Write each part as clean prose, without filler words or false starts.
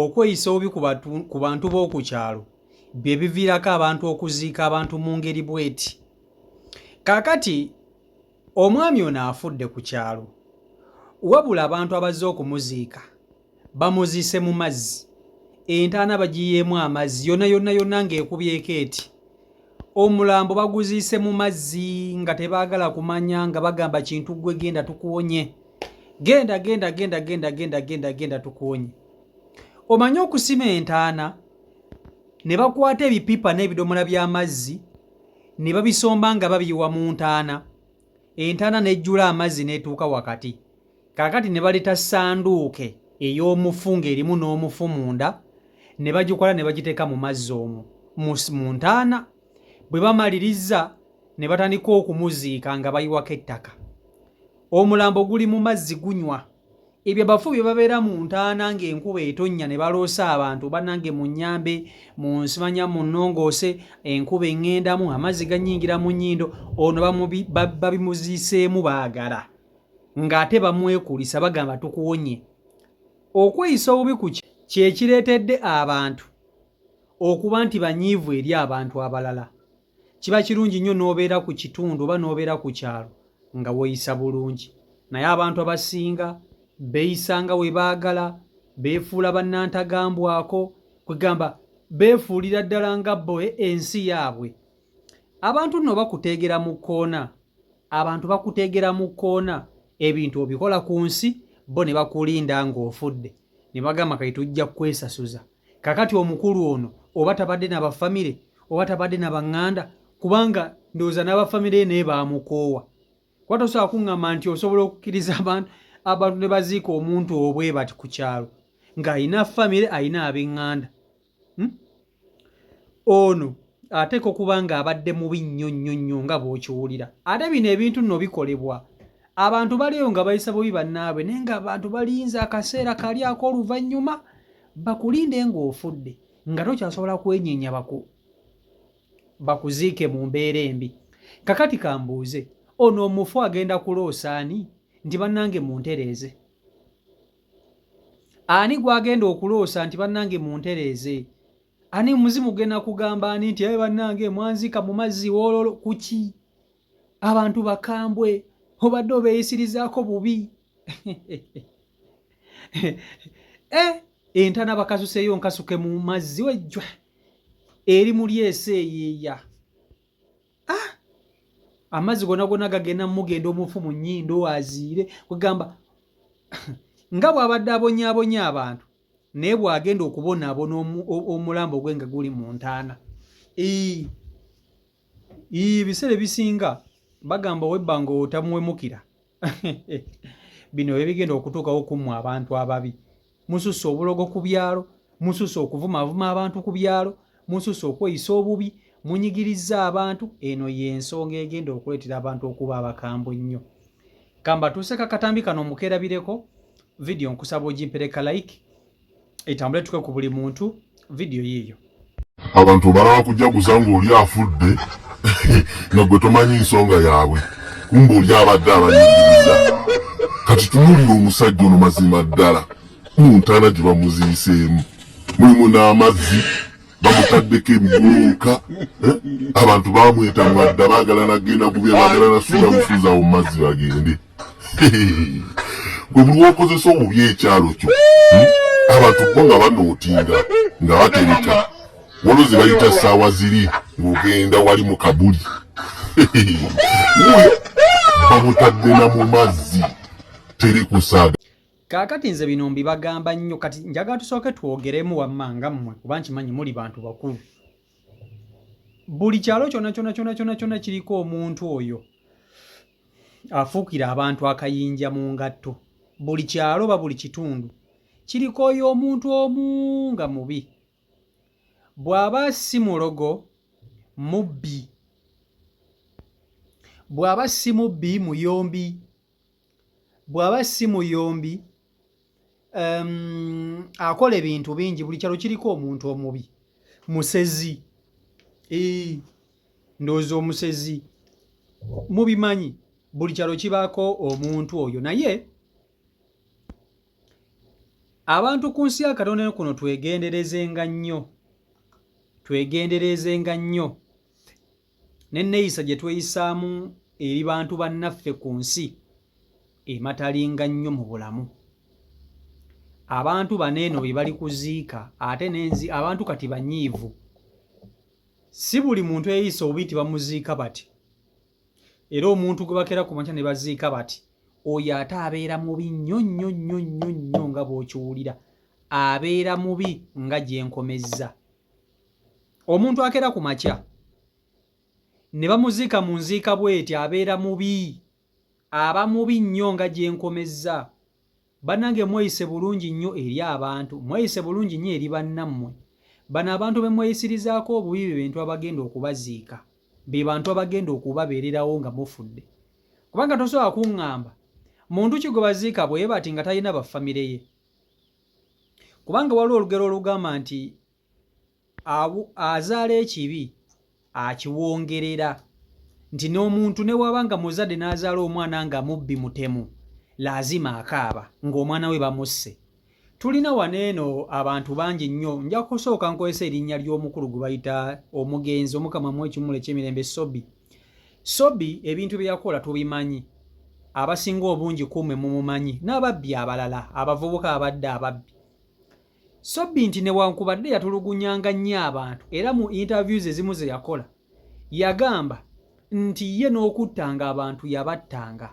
okweyisa obubi ku bantu b'oku kyalo bye biviirako abantu okuziika abantu mu ngeri bweti. Kaakati omwami ono afudde ku kyalo, wabula abantu abazze okumuziika bamuziise mu mazzi, entaana bagiyeemu amazzi yonna yonna yonna ng'ekubyeko eti. Omulambo baguziise mu mazzi nga tebaagala kumanya, nga bagamba kintu gwe genda tukuwonye, genda tukuwonye. Omanyi okusima entaana ne bakwata ebipipa n'ebidomola by'amazzi ne babisomba nga babiyiwa mu ntaana, entaana n'ejjula amazzi n'etuuka wakati. Kaakati ne baleeta sanduuke ey'omufu ng'erimu n'omufu munda, ne bagikola ne bagiteeka mu mazzi omwo mu ntaana. Bwe bamaliriza ne batandika okumuziika nga bayiwako ettaka. Omulambo guli mu mazzi gunywa. Ebyo bafu bye babeera mu ntaana ng'enkuba etonnya ne baloosa abantu bannange mu nnyambe, mu nsimanya, mu nnongoose, enkuba eŋŋendamu, amazzi ganyingira mu nnyindo, ono babimuziiseemu baagala ng'ate bamwekulisa bagamba tukuwonye. Okweyisa obubi ku kye kireetedde abantu okuba nti banyiivu eri abantu abalala. Kiba kirungi nnyo n'obeera ku kitundu oba n'obeera ku kyalo nga weeyisa bulungi, naye abantu abasinga beeyisa nga we baagala, beefuula bannantagambwako, kwegamba beefuulira ddala nga bo ensi yaabwe. Abantu nno bakuteegera mu kkoona, abantu bakuteegera mu kkoona, ebintu obikola ku nsi, bo ne bakulinda ng'ofudde ne bagamba kati tujja kwesasuza. Kakati omukulu ono oba tabadde na bafamire oba tabadde na baŋŋanda, kubanga ndowooza n'abafamire naye baamukoowa. Kuba tosobola kuŋŋamba nti osobola okukkiriza abantu ne baziika omuntu obwe bati ku kyalo ng'alina famire, alina ab'eŋŋanda. Ono ateeka okuba ng'abadde mubi nnyo nnyo nnyo nga bw'okiwulira. Ate bino ebintu nno bikolebwa abantu baliyo nga bayisa bubi bannaabwe, naye ng'abantu balinze akaseera kali ak'oluvannyuma bakulinde ng'ofudde nga tokyasobola kwenyeenya bakuziike mu mbeera embi. Kakati kambuuze, ono omufu agenda kuloosa ani nti bannange muntereeze? Ani gwagenda okuloosa nti bannange muntereeze? Ani muzimu genda kugamba ani nti bannange mwanzika mu mazzi woololo? Kuki? Abantu bakambwe, obadde obeeyisirizaako bubi. Entaana bakasuseeyo nkasuke mu mazzi wejjwa eri muli eseeyeeya. Amazzi gonna gonna gagenda mugenda omufu mu nnyindo aziire, kwegamba nga bw'abadde abonyaabonya abantu naye bw'agenda okubonaabona omulambo gwe nga guli mu ntaana. Ebiseera ebisinga bagamba webbanga otamuwemukira bino bye bigenda okutuukawo kummwe abantu ababi. Mususse obulogo ku byalo, mususse okuvumaavuma abantu ku byalo, mususse okweyisa obubi, munyigiriza abantu. Eno y'ensonga egenda okuleetera abantu okuba abakambwe ennyo. Kamba tuuseka katambi kano mukeerabireko, vidiyo nkusaba ogimpereka like, etambule tuke ku buli muntu, vidiyo yiiyo. Abantu balaba kujaguza ng'oli afudde nga gwe tomanyi nsonga yaabwe, kumbe oli abadde abanyigiriza. Kati tunuulira omusajja ono mazima ddala mu ntaana gye bamuziiseemu, mulimu n'amazzi bamutaddeko emiguluuka. Abantu baamweta mwadda baagala nagenda kubya, baagala nasuula busuuza mu mazzi bagende. Gwe buli wokozesa obubi ekyalo kyo, abantu bo nga banootinga nga batereka waliwo ze bayita ssaawa ziri ng'ogenda wali mu kabuli. Bamutadde na mu mazzi teri kusaaga. Kaakati nze bino mbibagamba nnyo, kati njagala tusooke twogeremu wammanga mmwe kuba nkimanyi muli bantu bakulu. Buli kyalo kyonna kiriko omuntu oyo afuukira abantu akayinja mu ngatto. Buli kyalo ba buli kitundu kiriko oyo omuntu omu nga mubi. Bw'aba si mulogo, mubbi. Bw'aba si mubbi, muyombi. Bw'aba si muyombi, akola ebintu bingi. Buli kyalo kiriko omuntu omubi. Musezi. Ndowooza omusezi mubimanyi, buli kyalo kibaako omuntu oyo. Naye abantu ku nsi ya Katonda kuno twegenderezenga nnyo n'enneeyisa gye tweyisaamu eri bantu bannaffe ku nsi ematalinga nnyo mu bulamu. Abantu baneeno be bali kuziika ate abantu kati banyiivu. Si buli muntu eyisa obuti bamuziika bati, era omuntu gwe bakera ku makya ne baziika bati, oyo ate abeera mubi nnyo nnyo nnyo nnyo nnyo nga bw'okiwulira, abeera mubi nga gye nkomezza. Omuntu akera ku makya ne bamuziika mu nziika bw'eti abeera mubi, aba mubi nnyo nga gye nkomezza. Bannange mweyise bulungi nnyo eri abantu, mweyise bulungi nnyo eri bannammwe. Bano abantu be mweyisirizaako obubi be bintu abagenda okubaziika, be bantu abagenda okubabeererawo nga mufudde. Kubanga tosobola kuŋŋamba muntu ki gwe baziika bwe bati nga talina baffamire ye. Kubanga waliwo olugero olugamba nti azaala ekibi akiwongerera, nti n'omuntu ne waba nga muzadde n'azaala omwana nga mubbi mutemu, laazima akaaba ng'omwana we bamusse. Tulina waneeno abantu bangi nnyo, nja kusooka nkozesa erinnya ly'omukulu gwe bayita omugenzi Omukama mu ekimuli eky'emirembe Sobbi. Sobbi ebintu bye yakola tubimanyi, abasinga obungi kumwe mumumanyi, n'ababbi abalala, abavubuka abadde ababbi. Sobbi nti newankubadde yatulugunyanga nnyo abantu, era mu interviews ezimu ze yakola yagamba nti ye n'okuttanga abantu yabattanga.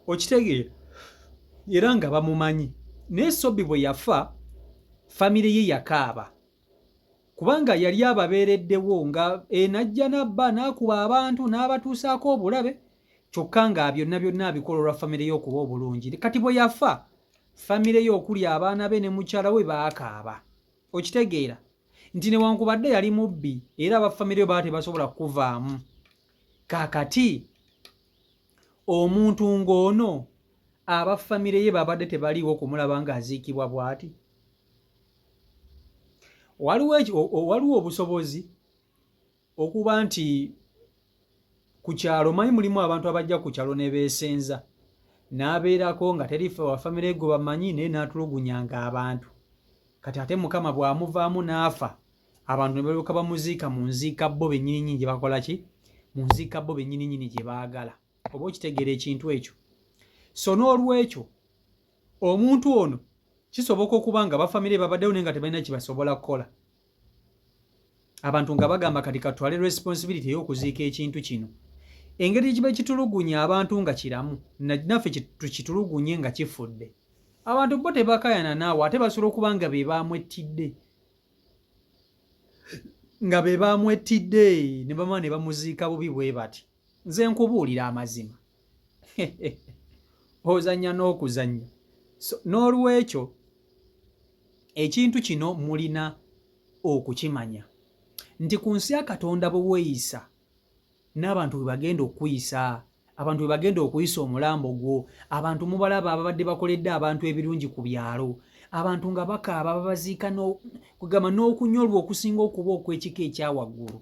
Okitegeera? Era nga bamumanyi. Naye Sobbi bwe yafa, famire ye yakaaba, kubanga yali ababeereddewo nga najja nabba n'akuba abantu n'abatuusaako obulabe, kyokka nga byonna byonna abikola olwa famire ye okuba obulungi. Kati bwe yafa, famire ye okuli abaana be ne mukyala we baakaaba. Okitegeera? Nti newankubadde yali mubbi era abafamire be baba tebasobola kuvaamu. Kaakati omuntu ng'ono abafamire ye babadde tebaliiwo okumulaba ng'aziikibwa bw'ati. Waliwo obusobozi okuba nti ku kyalo, manyi mulimu abantu abajja ku kyalo ne beesenza, n'abeerako nga terifa wa famire gwe bamanyi naye n'atulugunyanga abantu. Kati ate Mukama bw'amuvaamu n'afa, abantu ne balyoka bamuziika mu nziika bo bennyini nnyini gye bakola ki? Mu nziika bo bennyini nnyini gye baagala. Oba okitegeera ekintu ekyo? So n'olwekyo omuntu ono kisoboka okuba nga bafamire babaddewo naye nga tebalina kibasobola kukola. Abantu nga bagamba kati katwale responsibility ey'okuziika ekintu kino. Engeri kiba kitulugunya abantu nga kiramu, naffe tukitulugunye nga kifudde. Abantu bo tebakayana naawe, ate basobola okuba nga be bamwettidde. Nga be bamwettidde ne bamala ne bamuziika bubi bwe bati. Nze nkubuulira amazima. Ozannya n'okuzannya. So, n'olwekyo ekintu kino mulina okukimanya nti ku nsi ya Katonda bwe weeyisa n'abantu bwe bagenda okuyisa, abantu bwe bagenda okuyisa omulambo gwo, abantu mubalaba ababadde bakoledde abantu ebirungi ku byalo, abantu nga bakaaba babaziika kugamba n'okunyolwa okusinga okuba okw'ekika ekyawaggulu.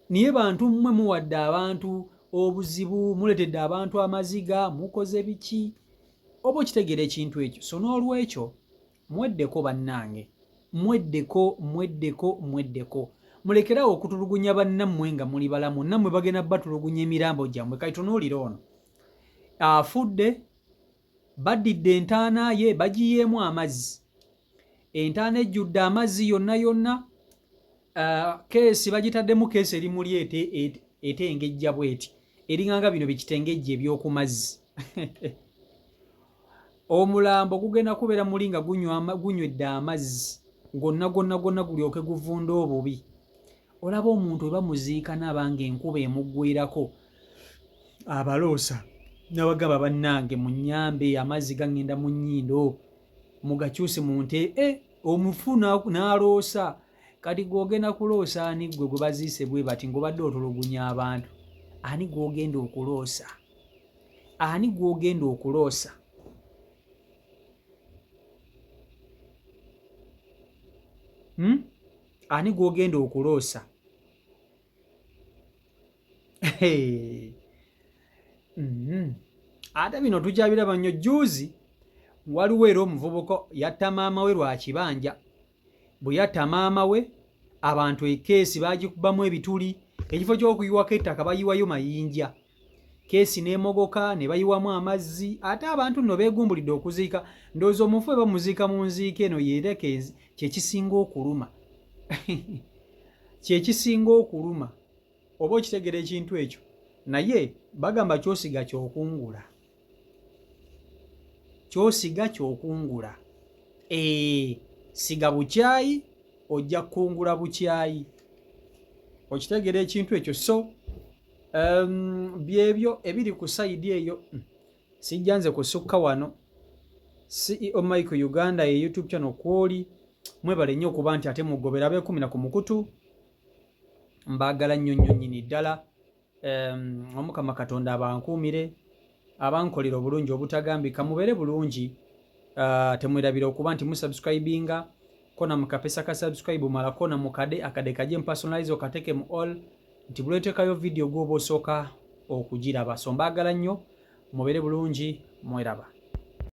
Naye bantu mmwe muwadde abantu obuzibu, muletedde abantu amaziga, mukoze biki? Oba okitegeera ekintu ekyo? So n'olwekyo mweddeko bannange, mweddeko. Mulekerawo okutulugunya bannammwe nga muli balamu, nammwe bagenda batulugunya emirambo gyammwe. Kati tunuulira ono afudde, baddidde entaana ye bagiyeemu amazzi, entaana ejjudde amazzi yonna, keesi bagitaddemu keesi eri muli etengejja bweti, eringanga bino bikitengejja eby'oku mazzi. Omulambo gugenda kubeera muli nga gunywedde amazzi gonna gulyoke guvunda obubi. Olaba omuntu we bamuziika n'abanga enkuba emuggweerako, abaloosa n'abagamba bannange munnyambe, amazzi gangenda mu nnyindo, mugakyuse mu nte. Omufu n'aloosa. Kati gw'ogenda kuloosa ani gwe baziise bwe bati ng'obadde otulugunya abantu? Ani gw'ogenda okuloosa? Ani gw'ogenda okuloosa? Ani gw'ogenda okuloosa? Ate bino tukyabiraba nnyo. Juzi waliwo era omuvubuka yatta maama we lwa kibanja. Bwe yatta maama we abantu ekeesi bagikubamu ebituli, ekifo ky'okuyiwako ettaka bayiwayo mayinja, keesi n'emogoka ne bayiwamu amazzi, ate abantu nno beegumbulidde okuziika. Ndowooza omufu we bamuziika mu nziika eno yeerekezi kyekisinga okuluma kyekisinga okuluma. Oba okitegera ekintu ekyo, naye bagamba kyosiga kyokungula, kyosiga kyokungula. Siga bukyayi ojja kungula bukyayi, okitegera ekintu ekyo. So byebyo ebiri ku sayidi eyo. Sijja nze kusukka wano. CEO Mike Uganda ye YouTube channel kwoli. Mwebale nnyo okuba nti ate mugobera beekumira ku mukutu. Mbaagala nnyo nnyo nnyini ddala. Omukama Katonda abankuumire, abankolera obulungi obutagambika, mubeere bulungi. Temwerabira okuba nti musubscribinga kona mukapesa ka subscribe mala kona mukade akade kaje personalize okateke mu all nti buletekayo video gwoba osooka okugiraba. So mbaagala nnyo, mubeere bulungi, mweraba.